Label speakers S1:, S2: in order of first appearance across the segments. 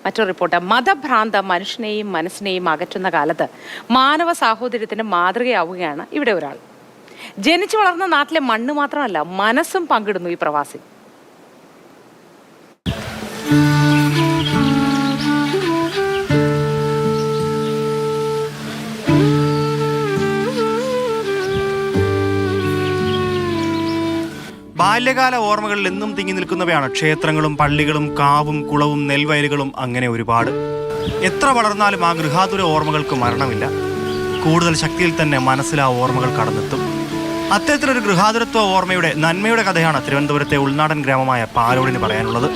S1: മറ്റൊരു റിപ്പോർട്ട്. മതഭ്രാന്ത മനുഷ്യനെയും മനസ്സിനെയും അകറ്റുന്ന കാലത്ത് മാനവ സാഹോദര്യത്തിന് മാതൃകയാവുകയാണ് ഇവിടെ ഒരാൾ. ജനിച്ചു വളർന്ന നാട്ടിലെ മണ്ണ് മാത്രമല്ല, മനസ്സും പങ്കിടുന്നു ഈ പ്രവാസി.
S2: ബാല്യകാല ഓർമ്മകളിൽ എന്നും തിങ്ങി നിൽക്കുന്നവയാണ് ക്ഷേത്രങ്ങളും പള്ളികളും കാവും കുളവും നെൽവയലുകളും, അങ്ങനെ ഒരുപാട്. എത്ര വളർന്നാലും ആ ഗൃഹാതുര ഓർമ്മകൾക്ക് മരണമില്ല. കൂടുതൽ ശക്തിയിൽ തന്നെ മനസ്സിൽ ആ ഓർമ്മകൾ കടന്നെത്തും. അത്തരത്തിലൊരു ഗൃഹാതുരത്വ ഓർമ്മയുടെ നന്മയുടെ കഥയാണ് തിരുവനന്തപുരത്തെ ഉൾനാടൻ ഗ്രാമമായ പാലോടിന് പറയാനുള്ളത്.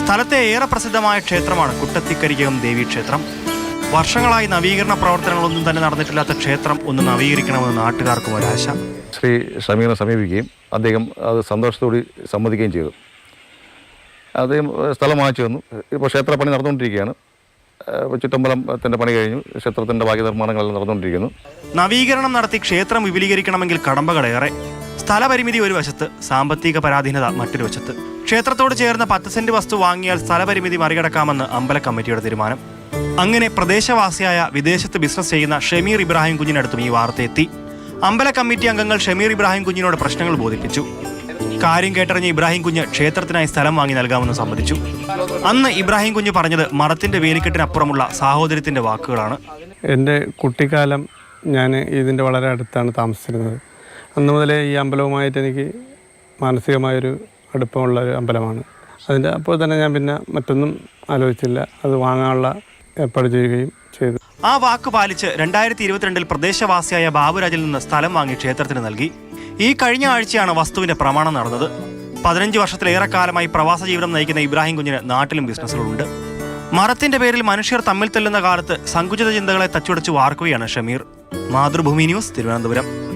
S2: സ്ഥലത്തെ ഏറെ പ്രസിദ്ധമായ ക്ഷേത്രമാണ് കുട്ടത്തിക്കരികകം ദേവീക്ഷേത്രം. വർഷങ്ങളായി നവീകരണ പ്രവർത്തനങ്ങളൊന്നും തന്നെ നടന്നിട്ടില്ലാത്ത ക്ഷേത്രം ഒന്ന് നവീകരിക്കണമെന്ന് നാട്ടുകാർക്കും ഒരാശ.
S3: ശ്രീ ഷമീറിനെ സമീപിക്കുകയും അദ്ദേഹം അത് സന്തോഷത്തോടെ സമ്മതിക്കുകയും ചെയ്തു. അദ്ദേഹം സ്ഥലം വാങ്ങിച്ചു തന്നു. ഇപ്പോൾ ക്ഷേത്രപ്പണി നടന്നുകൊണ്ടിരിക്കുകയാണ്. ചുറ്റമ്പലത്തിൻ്റെ പണി കഴിഞ്ഞു. ക്ഷേത്രത്തിൻ്റെ ബാക്കി നിർമ്മാണങ്ങളെല്ലാം നടന്നുകൊണ്ടിരിക്കുന്നു.
S2: നവീകരണം നടത്തി ക്ഷേത്രം വിപുലീകരിക്കണമെങ്കിൽ കടമ്പകളേറെ. സ്ഥലപരിമിതി ഒരു വശത്ത്, സാമ്പത്തിക പരാധീനത മറ്റൊരു വശത്ത്. ക്ഷേത്രത്തോട് ചേർന്ന 10 സെന്റ് വസ്തു വാങ്ങിയാൽ സ്ഥലപരിമിതി മറികടക്കാമെന്ന് അമ്പല കമ്മിറ്റിയുടെ തീരുമാനം. അങ്ങനെ പ്രദേശവാസിയായ വിദേശത്ത് ബിസിനസ് ചെയ്യുന്ന ഷമീർ ഇബ്രാഹിം കുഞ്ഞിനടുത്തും ഈ വാർത്ത എത്തി. അമ്പല കമ്മിറ്റി അംഗങ്ങൾ ഷമീർ ഇബ്രാഹിം കുഞ്ഞിനോട് പ്രശ്നങ്ങൾ ബോധിപ്പിച്ചു. കാര്യം കേട്ടറിഞ്ഞ ഇബ്രാഹിം കുഞ്ഞ് ക്ഷേത്രത്തിനായി സ്ഥലം വാങ്ങി നൽകാമെന്ന് സമ്മതിച്ചു. അന്ന് ഇബ്രാഹിം കുഞ്ഞ് പറഞ്ഞത് മറത്തിന്റെ വേലിക്കെട്ടിനപ്പുറമുള്ള സാഹോദര്യത്തിന്റെ വാക്കുകളാണ്.
S4: എൻ്റെ കുട്ടിക്കാലം ഞാൻ ഇതിൻ്റെ വളരെ അടുത്താണ് താമസിച്ചിരുന്നത്. അന്ന് മുതലേ ഈ അമ്പലവുമായിട്ട് എനിക്ക് മാനസികമായൊരു അടുപ്പമുള്ള ഒരു അമ്പലമാണ്. അതിൻ്റെ അപ്പോൾ തന്നെ ഞാൻ പിന്നെ മറ്റൊന്നും ആലോചിച്ചില്ല, അത് വാങ്ങാനുള്ള ഏർപ്പാട് ചെയ്യുകയും ചെയ്തു.
S2: ആ വാക്ക് പാലിച്ച് 2022 പ്രദേശവാസിയായ ബാബുരാജിൽ നിന്ന് സ്ഥലം വാങ്ങി ക്ഷേത്രത്തിന് നൽകി. ഈ കഴിഞ്ഞ ആഴ്ചയാണ് വസ്തുവിന്റെ പ്രമാണം നടന്നത്. 15 വർഷത്തിലേറെക്കാലമായി പ്രവാസ ജീവിതം നയിക്കുന്ന ഇബ്രാഹിം കുഞ്ഞിന് നാട്ടിലും ബിസിനസ്സുകളുണ്ട്. മരത്തിന്റെ പേരിൽ മനുഷ്യർ തമ്മിൽ തെല്ലുന്ന കാലത്ത് സങ്കുചിത ചിന്തകളെ തച്ചുടച്ച് വാർക്കുകയാണ് ഷമീർ. മാതൃഭൂമി ന്യൂസ്, തിരുവനന്തപുരം.